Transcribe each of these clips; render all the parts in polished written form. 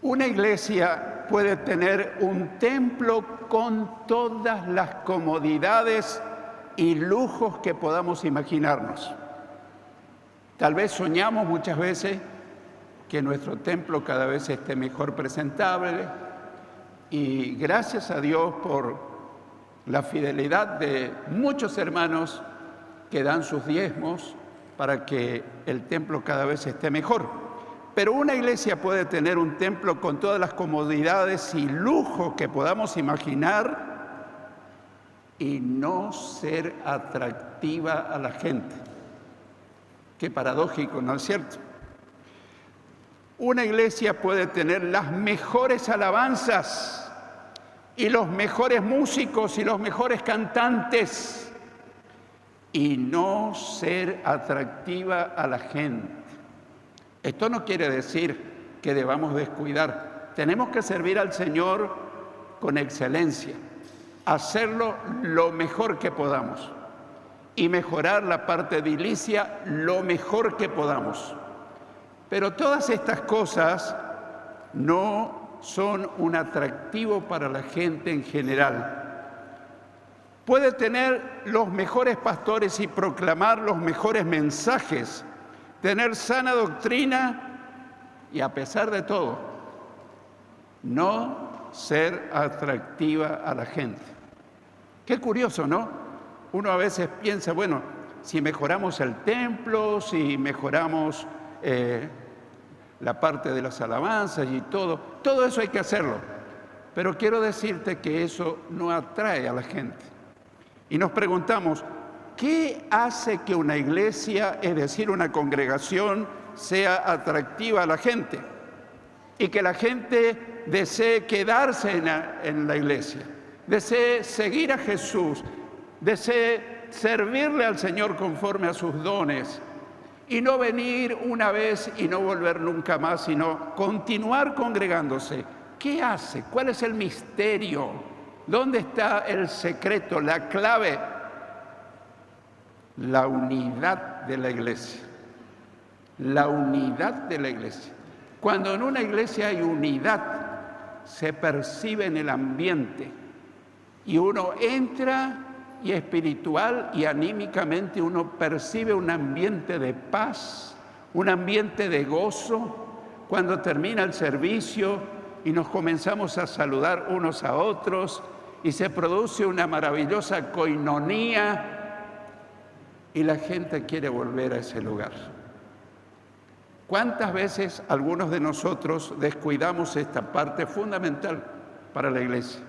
Una iglesia puede tener un templo con todas las comodidades y lujos que podamos imaginarnos. Tal vez soñamos muchas veces que nuestro templo cada vez esté mejor presentable, y gracias a Dios por la fidelidad de muchos hermanos que dan sus diezmos para que el templo cada vez esté mejor. Pero una iglesia puede tener un templo con todas las comodidades y lujos que podamos imaginar y no ser atractiva a la gente. Qué paradójico, ¿no es cierto? Una iglesia puede tener las mejores alabanzas y los mejores músicos y los mejores cantantes y no ser atractiva a la gente. Esto no quiere decir que debamos descuidar. Tenemos que servir al Señor con excelencia, hacerlo lo mejor que podamos y mejorar la parte edilicia lo mejor que podamos. Pero todas estas cosas no son un atractivo para la gente en general. Puede tener los mejores pastores y proclamar los mejores mensajes, tener sana doctrina y, a pesar de todo, no ser atractiva a la gente. Qué curioso, ¿no? Uno a veces piensa, bueno, si mejoramos el templo, si mejoramos la parte de las alabanzas y todo eso hay que hacerlo. Pero quiero decirte que eso no atrae a la gente. Y nos preguntamos, ¿qué hace que una iglesia, es decir, una congregación, sea atractiva a la gente? Y que la gente desee quedarse en la iglesia, desee seguir a Jesús, desee servirle al Señor conforme a sus dones, y no venir una vez y no volver nunca más, sino continuar congregándose. ¿Qué hace? ¿Cuál es el misterio? ¿Dónde está el secreto, la clave? La unidad de la iglesia. La unidad de la iglesia. Cuando en una iglesia hay unidad, se percibe en el ambiente y uno entra y espiritual y anímicamente uno percibe un ambiente de paz, un ambiente de gozo. Cuando termina el servicio y nos comenzamos a saludar unos a otros y se produce una maravillosa coinonía y la gente quiere volver a ese lugar. ¿Cuántas veces algunos de nosotros descuidamos esta parte fundamental para la iglesia?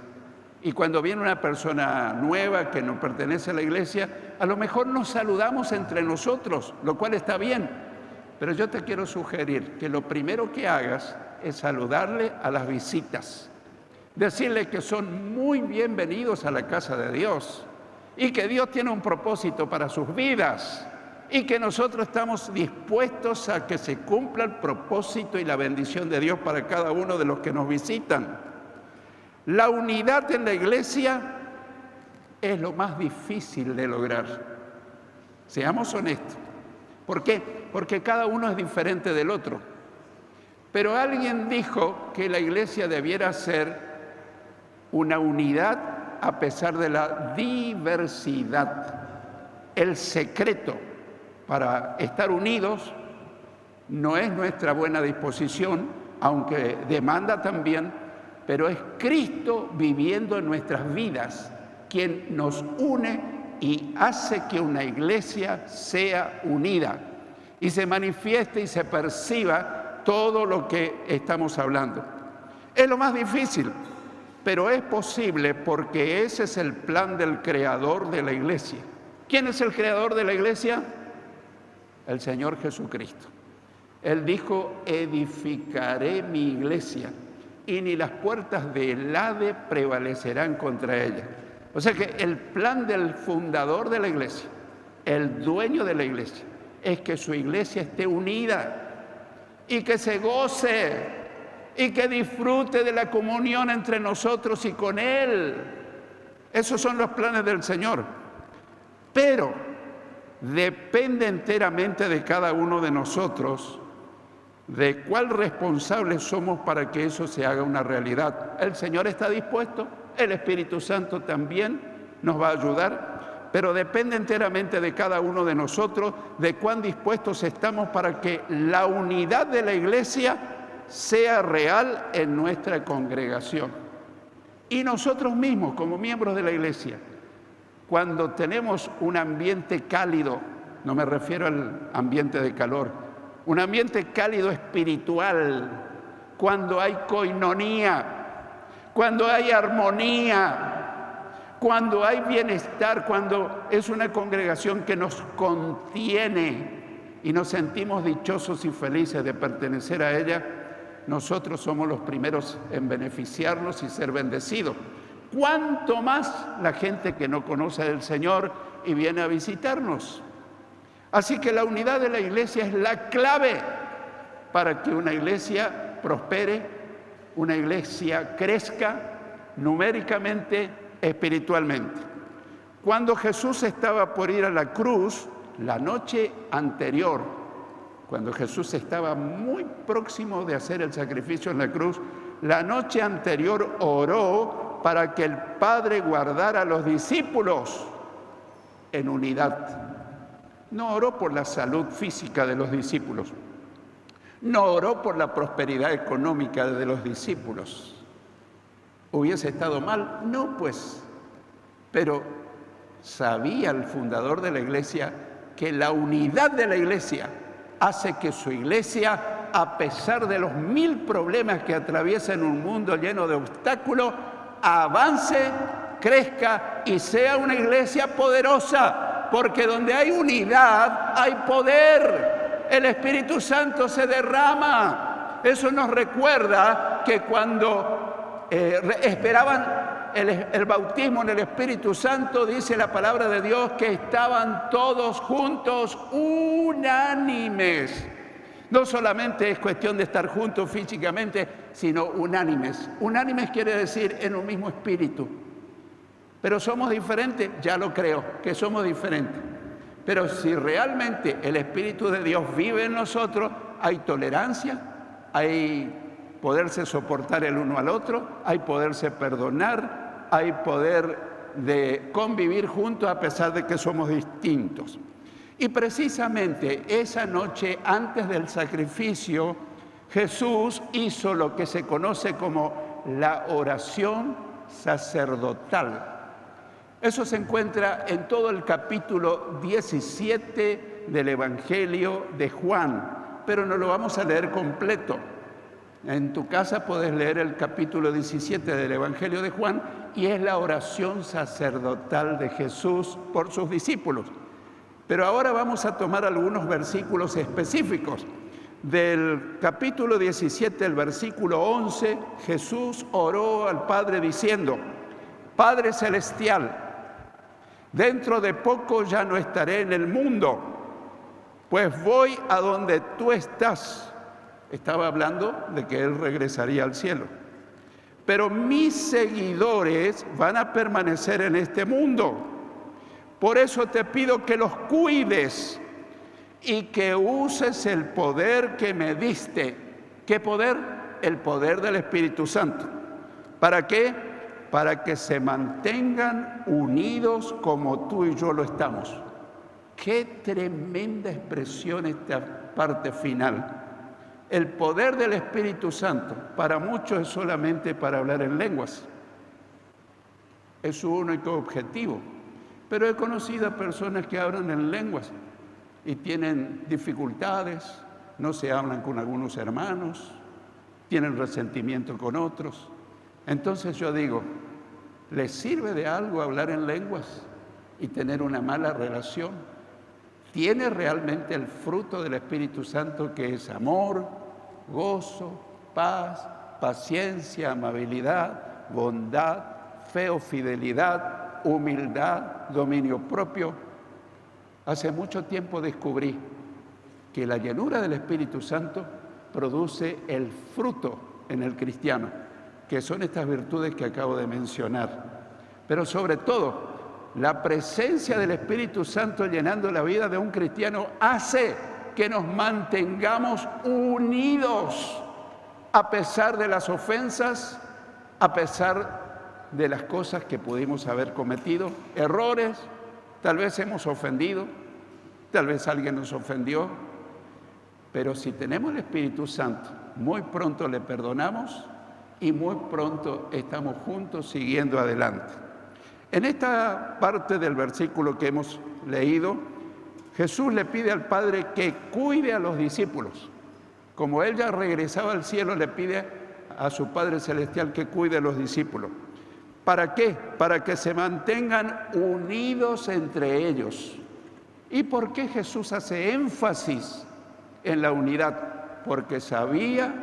Y cuando viene una persona nueva que no pertenece a la iglesia, a lo mejor nos saludamos entre nosotros, lo cual está bien. Pero yo te quiero sugerir que lo primero que hagas es saludarle a las visitas. Decirle que son muy bienvenidos a la casa de Dios y que Dios tiene un propósito para sus vidas y que nosotros estamos dispuestos a que se cumpla el propósito y la bendición de Dios para cada uno de los que nos visitan. La unidad en la iglesia es lo más difícil de lograr. Seamos honestos. ¿Por qué? Porque cada uno es diferente del otro. Pero alguien dijo que la iglesia debiera ser una unidad a pesar de la diversidad. El secreto para estar unidos no es nuestra buena disposición, aunque demanda también, pero es Cristo viviendo en nuestras vidas quien nos une y hace que una iglesia sea unida y se manifieste y se perciba todo lo que estamos hablando. Es lo más difícil, pero es posible porque ese es el plan del creador de la iglesia. ¿Quién es el creador de la iglesia? El Señor Jesucristo. Él dijo, edificaré mi iglesia y ni las puertas del Hades prevalecerán contra ella. O sea que el plan del fundador de la iglesia, el dueño de la iglesia, es que su iglesia esté unida y que se goce y que disfrute de la comunión entre nosotros y con Él. Esos son los planes del Señor. Pero depende enteramente de cada uno de nosotros de cuál responsables somos para que eso se haga una realidad. El Señor está dispuesto, el Espíritu Santo también nos va a ayudar, pero depende enteramente de cada uno de nosotros, de cuán dispuestos estamos para que la unidad de la Iglesia sea real en nuestra congregación. Y nosotros mismos, como miembros de la Iglesia, cuando tenemos un ambiente cálido, no me refiero al ambiente de calor, un ambiente cálido espiritual, cuando hay coinonía, cuando hay armonía, cuando hay bienestar, cuando es una congregación que nos contiene y nos sentimos dichosos y felices de pertenecer a ella, nosotros somos los primeros en beneficiarnos y ser bendecidos. Cuánto más la gente que no conoce del Señor y viene a visitarnos. Así que la unidad de la iglesia es la clave para que una iglesia prospere, una iglesia crezca numéricamente, espiritualmente. Cuando Jesús estaba por ir a la cruz, la noche anterior, cuando Jesús estaba muy próximo de hacer el sacrificio en la cruz, la noche anterior oró para que el Padre guardara a los discípulos en unidad. No oró por la salud física de los discípulos, no oró por la prosperidad económica de los discípulos. ¿Hubiese estado mal? No, pues. Pero sabía el fundador de la iglesia que la unidad de la iglesia hace que su iglesia, a pesar de los 1000 problemas que atraviesa en un mundo lleno de obstáculos, avance, crezca y sea una iglesia poderosa. Porque donde hay unidad, hay poder. El Espíritu Santo se derrama. Eso nos recuerda que cuando esperaban el bautismo en el Espíritu Santo, dice la palabra de Dios que estaban todos juntos, unánimes. No solamente es cuestión de estar juntos físicamente, sino unánimes. Unánimes quiere decir en un mismo espíritu. Pero somos diferentes, ya lo creo, que somos diferentes. Pero si realmente el Espíritu de Dios vive en nosotros, hay tolerancia, hay poderse soportar el uno al otro, hay poderse perdonar, hay poder de convivir juntos a pesar de que somos distintos. Y precisamente esa noche antes del sacrificio, Jesús hizo lo que se conoce como la oración sacerdotal. Eso se encuentra en todo el capítulo 17 del Evangelio de Juan, pero no lo vamos a leer completo. En tu casa puedes leer el capítulo 17 del Evangelio de Juan y es la oración sacerdotal de Jesús por sus discípulos. Pero ahora vamos a tomar algunos versículos específicos. Del capítulo 17, el versículo 11, Jesús oró al Padre diciendo: Padre Celestial, dentro de poco ya no estaré en el mundo, pues voy a donde tú estás. Estaba hablando de que Él regresaría al cielo. Pero mis seguidores van a permanecer en este mundo. Por eso te pido que los cuides y que uses el poder que me diste. ¿Qué poder? El poder del Espíritu Santo. ¿Para qué? Para que se mantengan unidos como tú y yo lo estamos. Qué tremenda expresión esta parte final. El poder del Espíritu Santo para muchos es solamente para hablar en lenguas. Es su único objetivo. Pero he conocido a personas que hablan en lenguas y tienen dificultades, no se hablan con algunos hermanos, tienen resentimiento con otros. Entonces yo digo, ¿les sirve de algo hablar en lenguas y tener una mala relación? ¿Tiene realmente el fruto del Espíritu Santo, que es amor, gozo, paz, paciencia, amabilidad, bondad, fe o fidelidad, humildad, dominio propio? Hace mucho tiempo descubrí que la llenura del Espíritu Santo produce el fruto en el cristiano, que son estas virtudes que acabo de mencionar. Pero sobre todo, la presencia del Espíritu Santo llenando la vida de un cristiano hace que nos mantengamos unidos a pesar de las ofensas, a pesar de las cosas que pudimos haber cometido, errores, tal vez hemos ofendido, tal vez alguien nos ofendió, pero si tenemos el Espíritu Santo, muy pronto le perdonamos y muy pronto estamos juntos siguiendo adelante. En esta parte del versículo que hemos leído, Jesús le pide al Padre que cuide a los discípulos. Como Él ya regresaba al cielo, le pide a su Padre Celestial que cuide a los discípulos. ¿Para qué? Para que se mantengan unidos entre ellos. ¿Y por qué Jesús hace énfasis en la unidad? Porque sabía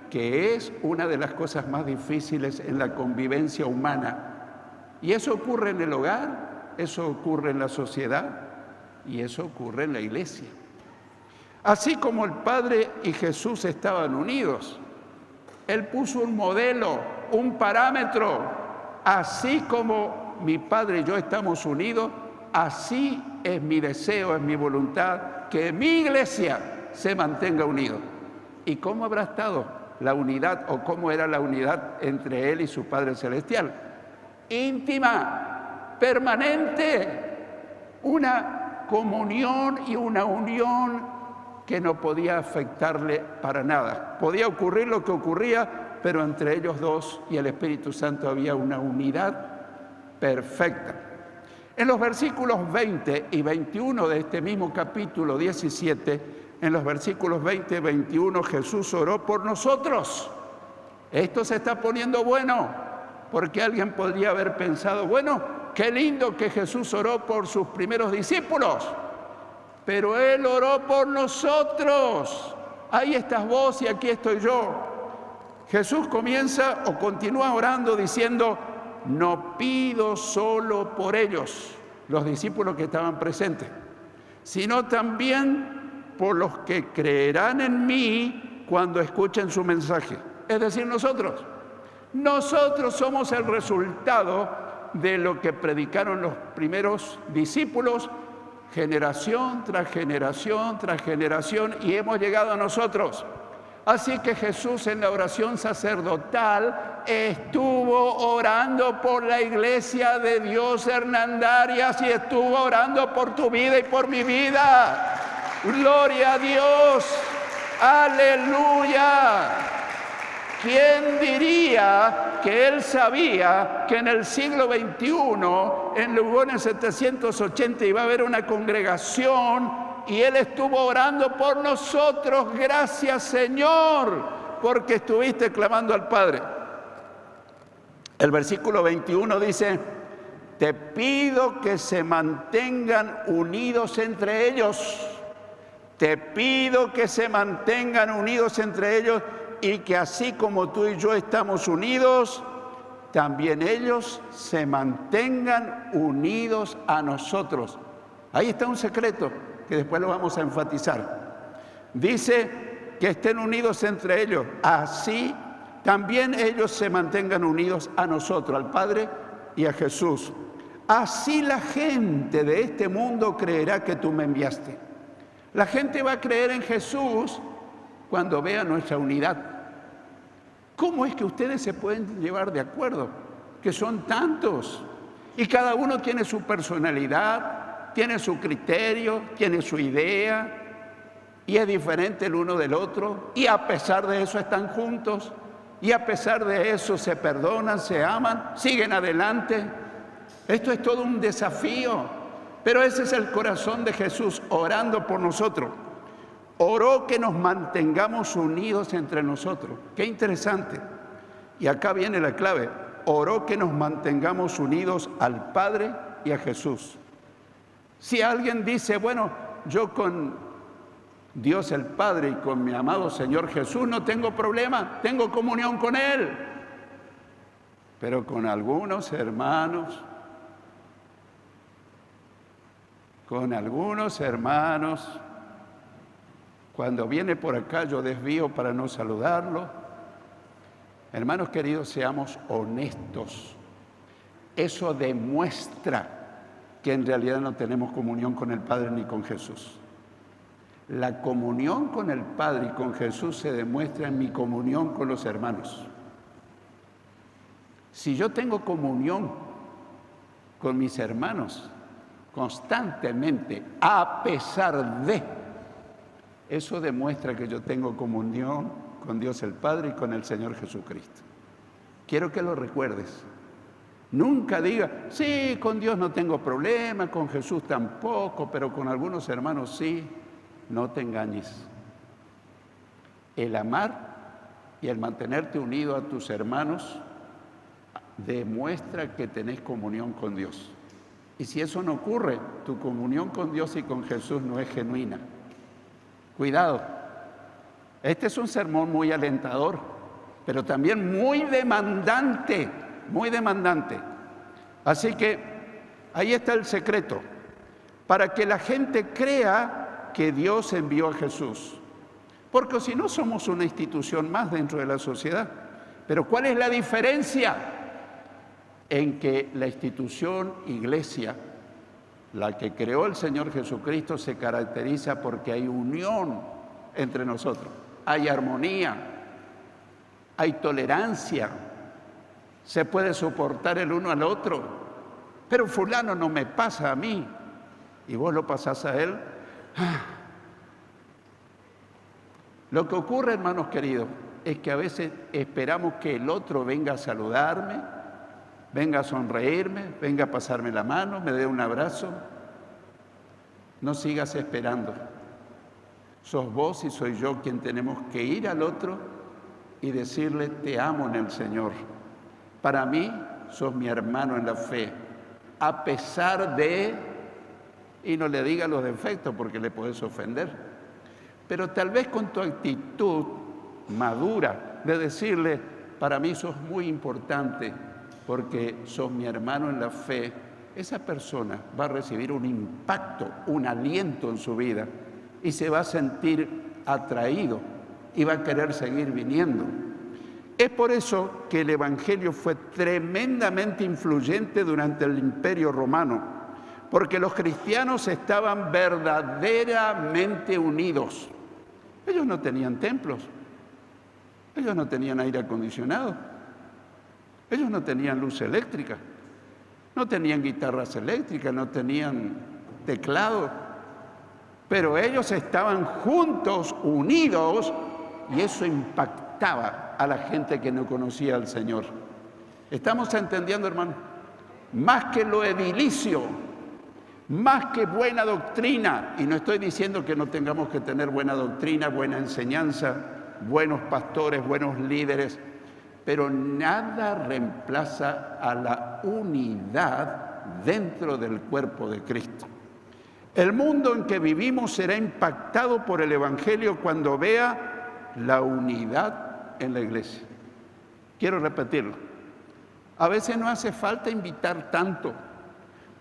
que es una de las cosas más difíciles en la convivencia humana. Y eso ocurre en el hogar, eso ocurre en la sociedad y eso ocurre en la iglesia. Así como el Padre y Jesús estaban unidos, Él puso un modelo, un parámetro. Así como mi Padre y yo estamos unidos, así es mi deseo, es mi voluntad, que mi iglesia se mantenga unida. ¿Y cómo habrá estado la unidad o cómo era la unidad entre Él y su Padre Celestial? Íntima, permanente, una comunión y una unión que no podía afectarle para nada. Podía ocurrir lo que ocurría, pero entre ellos dos y el Espíritu Santo había una unidad perfecta. En los versículos 20 y 21 de este mismo capítulo 17, en los versículos 20 y 21, Jesús oró por nosotros. Esto se está poniendo bueno, porque alguien podría haber pensado, bueno, qué lindo que Jesús oró por sus primeros discípulos, pero Él oró por nosotros. Ahí estás vos y aquí estoy yo. Jesús comienza o continúa orando diciendo, no pido solo por ellos, los discípulos que estaban presentes, sino también por los que creerán en mí cuando escuchen su mensaje. Es decir, nosotros. Nosotros somos el resultado de lo que predicaron los primeros discípulos, generación tras generación tras generación, y hemos llegado a nosotros. Así que Jesús en la oración sacerdotal estuvo orando por la iglesia de Dios Hernandarias y estuvo orando por tu vida y por mi vida. ¡Gloria a Dios! ¡Aleluya! ¿Quién diría que Él sabía que en el siglo XXI, en Lugones 780, iba a haber una congregación y Él estuvo orando por nosotros? Gracias, Señor, porque estuviste clamando al Padre. El versículo 21 dice, te pido que se mantengan unidos entre ellos. Te pido que se mantengan unidos entre ellos y que así como tú y yo estamos unidos, también ellos se mantengan unidos a nosotros. Ahí está un secreto que después lo vamos a enfatizar. Dice que estén unidos entre ellos, así también ellos se mantengan unidos a nosotros, al Padre y a Jesús. Así la gente de este mundo creerá que tú me enviaste. La gente va a creer en Jesús cuando vea nuestra unidad. ¿Cómo es que ustedes se pueden llevar de acuerdo? Que son tantos y cada uno tiene su personalidad, tiene su criterio, tiene su idea y es diferente el uno del otro, y a pesar de eso están juntos y a pesar de eso se perdonan, se aman, siguen adelante. Esto es todo un desafío, pero ese es el corazón de Jesús orando por nosotros. Oró que nos mantengamos unidos entre nosotros. Qué interesante. Y acá viene la clave. Oró que nos mantengamos unidos al Padre y a Jesús. Si alguien dice, bueno, yo con Dios el Padre y con mi amado Señor Jesús no tengo problema, tengo comunión con Él. Pero con algunos hermanos, cuando viene por acá yo desvío para no saludarlo. Hermanos queridos, seamos honestos. Eso demuestra que en realidad no tenemos comunión con el Padre ni con Jesús. La comunión con el Padre y con Jesús se demuestra en mi comunión con los hermanos. Si yo tengo comunión con mis hermanos constantemente, a pesar de, eso demuestra que yo tengo comunión con Dios el Padre y con el Señor Jesucristo. Quiero que lo recuerdes. Nunca diga, sí, con Dios no tengo problema, con Jesús tampoco, pero con algunos hermanos sí. No te engañes. El amar y el mantenerte unido a tus hermanos demuestra que tenés comunión con Dios. Y si eso no ocurre, tu comunión con Dios y con Jesús no es genuina. Cuidado. Este es un sermón muy alentador, pero también muy demandante, muy demandante. Así que ahí está el secreto, para que la gente crea que Dios envió a Jesús. Porque si no, somos una institución más dentro de la sociedad. Pero ¿cuál es la diferencia? En que la institución iglesia, la que creó el Señor Jesucristo, se caracteriza porque hay unión entre nosotros. Hay armonía, hay tolerancia, se puede soportar el uno al otro. Pero fulano no me pasa a mí y vos lo pasás a él. Lo que ocurre, hermanos queridos, es que a veces esperamos que el otro venga a saludarme, venga a sonreírme, venga a pasarme la mano, me dé un abrazo. No sigas esperando. Sos vos y soy yo quien tenemos que ir al otro y decirle, te amo en el Señor. Para mí, sos mi hermano en la fe, a pesar de... Y no le diga los defectos porque le podés ofender. Pero tal vez con tu actitud madura de decirle, para mí sos muy importante porque sos mi hermano en la fe, esa persona va a recibir un impacto, un aliento en su vida y se va a sentir atraído y va a querer seguir viniendo. Es por eso que el Evangelio fue tremendamente influyente durante el Imperio Romano, porque los cristianos estaban verdaderamente unidos. Ellos no tenían templos, ellos no tenían aire acondicionado, ellos no tenían luz eléctrica, no tenían guitarras eléctricas, no tenían teclado, pero ellos estaban juntos, unidos, y eso impactaba a la gente que no conocía al Señor. ¿Estamos entendiendo, hermano? Más que lo edilicio, más que buena doctrina, y no estoy diciendo que no tengamos que tener buena doctrina, buena enseñanza, buenos pastores, buenos líderes, pero nada reemplaza a la unidad dentro del cuerpo de Cristo. El mundo en que vivimos será impactado por el Evangelio cuando vea la unidad en la iglesia. Quiero repetirlo. A veces no hace falta invitar tanto.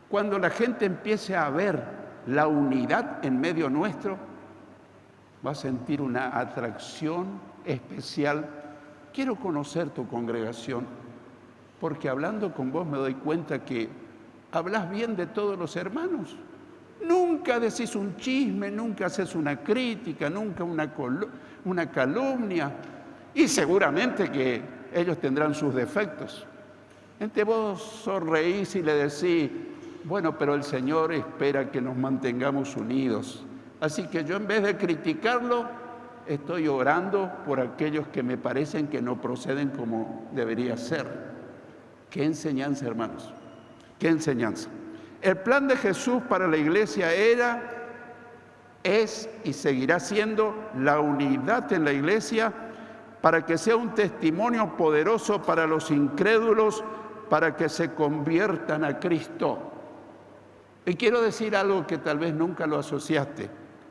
Cuando la gente empiece a ver la unidad en medio nuestro, va a sentir una atracción especial. Quiero conocer tu congregación, porque hablando con vos me doy cuenta que hablas bien de todos los hermanos. Nunca decís un chisme, nunca haces una crítica, nunca una calumnia. Y seguramente que ellos tendrán sus defectos. Entonces vos sonreís y le decís, bueno, pero el Señor espera que nos mantengamos unidos. Así que yo en vez de criticarlo, estoy orando por aquellos que me parecen que no proceden como debería ser. ¿Qué enseñanza, hermanos? ¿Qué enseñanza? El plan de Jesús para la iglesia era, es y seguirá siendo la unidad en la iglesia para que sea un testimonio poderoso para los incrédulos, para que se conviertan a Cristo. Y quiero decir algo que tal vez nunca lo asociaste.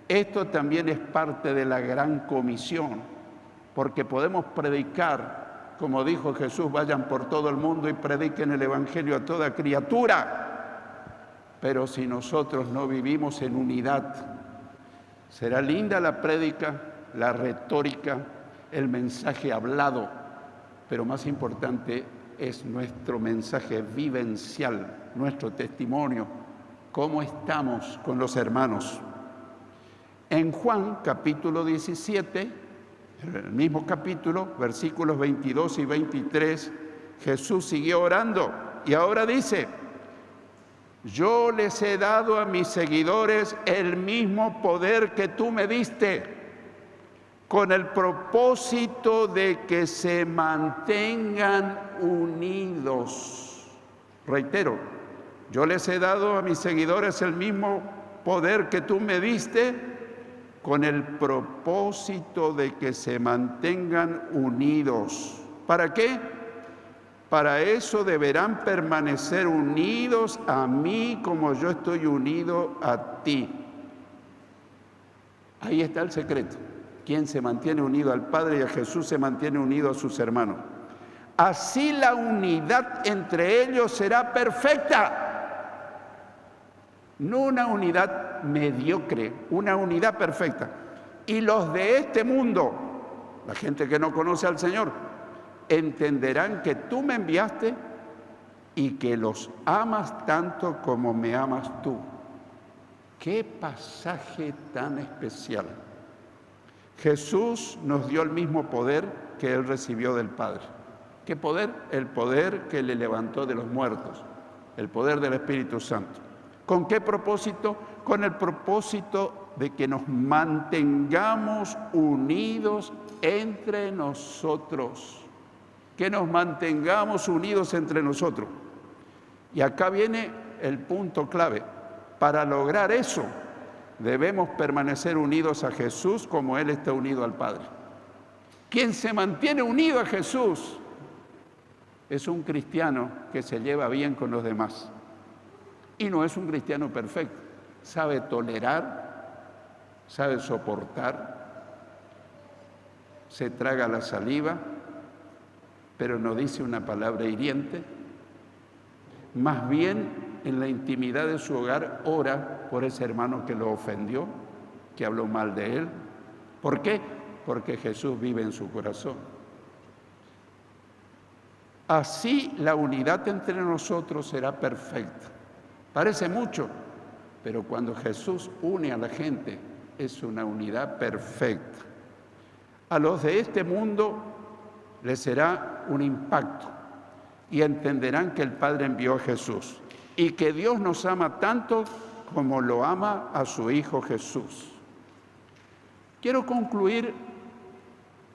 Esto también es parte de la gran comisión, porque podemos predicar, como dijo Jesús, vayan por todo el mundo y prediquen el Evangelio a toda criatura. Pero si nosotros no vivimos en unidad, será linda la prédica, la retórica, el mensaje hablado, pero más importante es nuestro mensaje vivencial, nuestro testimonio, cómo estamos con los hermanos. En Juan, capítulo 17, en el mismo capítulo, versículos 22 y 23, Jesús siguió orando y ahora dice: yo les he dado a mis seguidores el mismo poder que tú me diste, con el propósito de que se mantengan unidos. Reitero, yo les he dado a mis seguidores el mismo poder que tú me diste, con el propósito de que se mantengan unidos. ¿Para qué? Para eso deberán permanecer unidos a mí como yo estoy unido a ti. Ahí está el secreto. Quien se mantiene unido al Padre y a Jesús se mantiene unido a sus hermanos. Así la unidad entre ellos será perfecta. No una unidad mediocre, una unidad perfecta. Y los de este mundo, la gente que no conoce al Señor, entenderán que tú me enviaste y que los amas tanto como me amas tú. ¡Qué pasaje tan especial! Jesús nos dio el mismo poder que Él recibió del Padre. ¿Qué poder? El poder que le levantó de los muertos, el poder del Espíritu Santo. ¿Con qué propósito? Con el propósito de que nos mantengamos unidos entre nosotros. Que nos mantengamos unidos entre nosotros. Y acá viene el punto clave. Para lograr eso, debemos permanecer unidos a Jesús como Él está unido al Padre. Quien se mantiene unido a Jesús es un cristiano que se lleva bien con los demás. Y no es un cristiano perfecto. Sabe tolerar, sabe soportar, se traga la saliva, pero no dice una palabra hiriente. Más bien, en la intimidad de su hogar, ora por ese hermano que lo ofendió, que habló mal de él. ¿Por qué? Porque Jesús vive en su corazón. Así la unidad entre nosotros será perfecta. Parece mucho, pero cuando Jesús une a la gente, es una unidad perfecta. A los de este mundo les será un impacto y entenderán que el Padre envió a Jesús y que Dios nos ama tanto como lo ama a su Hijo Jesús. Quiero concluir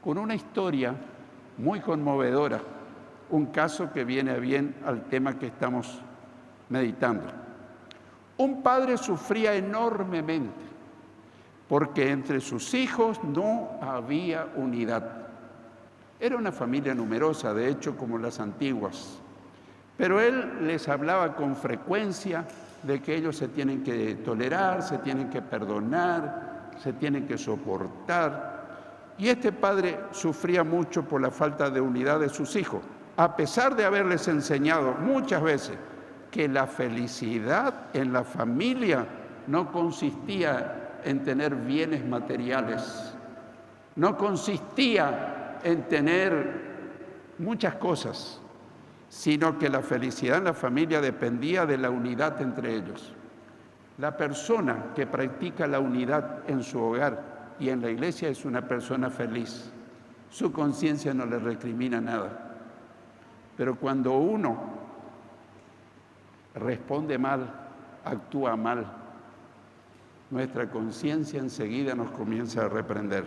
con una historia muy conmovedora, un caso que viene bien al tema que estamos meditando. Un padre sufría enormemente porque entre sus hijos no había unidad. Era una familia numerosa, de hecho, como las antiguas. Pero él les hablaba con frecuencia de que ellos se tienen que tolerar, se tienen que perdonar, se tienen que soportar. Y este padre sufría mucho por la falta de unidad de sus hijos, a pesar de haberles enseñado muchas veces que la felicidad en la familia no consistía en tener bienes materiales, no consistía en tener muchas cosas, sino que la felicidad en la familia dependía de la unidad entre ellos. La persona que practica la unidad en su hogar y en la iglesia es una persona feliz. Su conciencia no le recrimina nada. Pero cuando uno responde mal, actúa mal, nuestra conciencia enseguida nos comienza a reprender.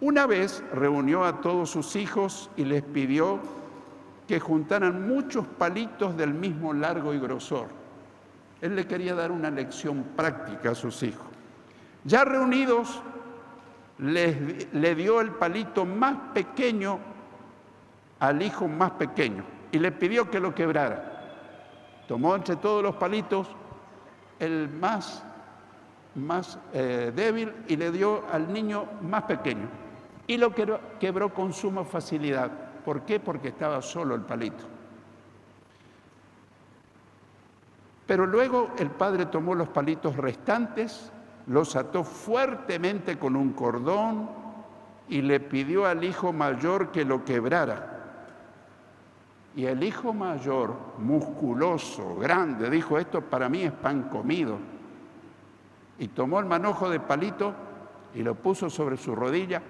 Una vez reunió a todos sus hijos y les pidió que juntaran muchos palitos del mismo largo y grosor. Él le quería dar una lección práctica a sus hijos. Ya reunidos, le dio el palito más pequeño al hijo más pequeño y le pidió que lo quebrara. Tomó entre todos los palitos el más débil y le dio al niño más pequeño. Y lo quebró con suma facilidad. ¿Por qué? Porque estaba solo el palito. Pero luego el padre tomó los palitos restantes, los ató fuertemente con un cordón y le pidió al hijo mayor que lo quebrara. Y el hijo mayor, musculoso, grande, dijo: esto para mí es pan comido. Y tomó el manojo de palito y lo puso sobre su rodilla.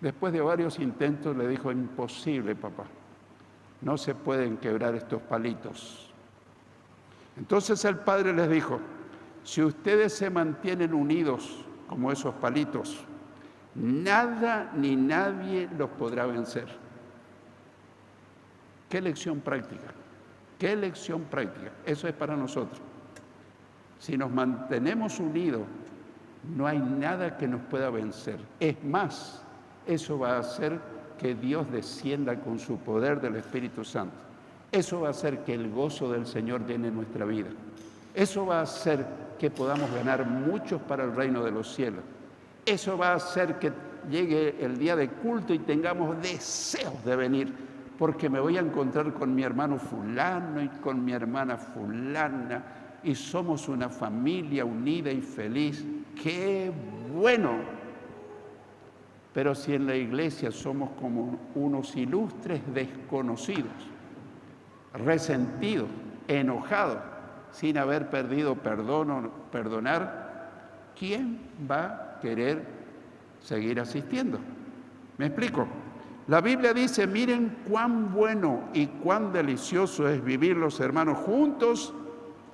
Después de varios intentos le dijo: imposible, papá, no se pueden quebrar estos palitos. Entonces el padre les dijo: si ustedes se mantienen unidos como esos palitos, nada ni nadie los podrá vencer. ¿Qué lección práctica? ¿Qué lección práctica? Eso es para nosotros. Si nos mantenemos unidos, no hay nada que nos pueda vencer. Es más, eso va a hacer que Dios descienda con su poder del Espíritu Santo. Eso va a hacer que el gozo del Señor llene nuestra vida. Eso va a hacer que podamos ganar muchos para el reino de los cielos. Eso va a hacer que llegue el día de culto y tengamos deseos de venir, porque me voy a encontrar con mi hermano fulano y con mi hermana fulana, y somos una familia unida y feliz. ¡Qué bueno! Pero si en la iglesia somos como unos ilustres desconocidos, resentidos, enojados, sin haber perdido perdón o perdonar, ¿quién va a querer seguir asistiendo? ¿Me explico? La Biblia dice: miren cuán bueno y cuán delicioso es vivir los hermanos juntos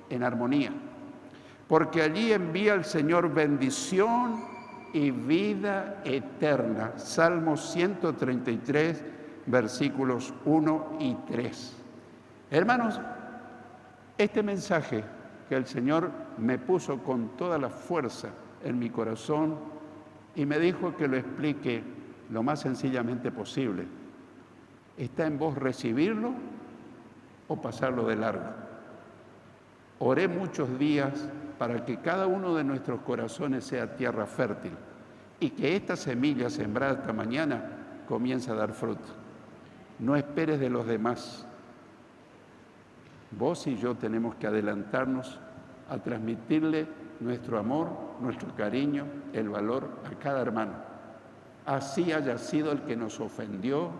en armonía, porque allí envía el Señor bendición y vida eterna. Salmos 133, versículos 1 y 3. Hermanos, este mensaje que el Señor me puso con toda la fuerza en mi corazón y me dijo que lo explique lo más sencillamente posible, está en vos recibirlo o pasarlo de largo. Oré muchos días para que cada uno de nuestros corazones sea tierra fértil y que esta semilla sembrada esta mañana comience a dar fruto. No esperes de los demás. Vos y yo tenemos que adelantarnos a transmitirle nuestro amor, nuestro cariño, el valor a cada hermano. Así haya sido el que nos ofendió,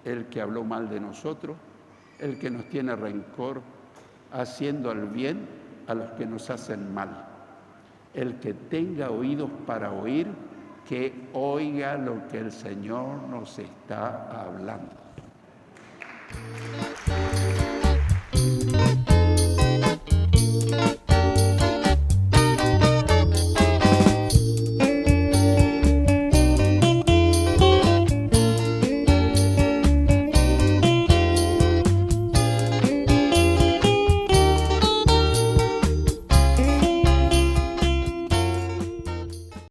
el que habló mal de nosotros, el que nos tiene rencor, haciendo el bien a los que nos hacen mal. El que tenga oídos para oír, que oiga lo que el Señor nos está hablando.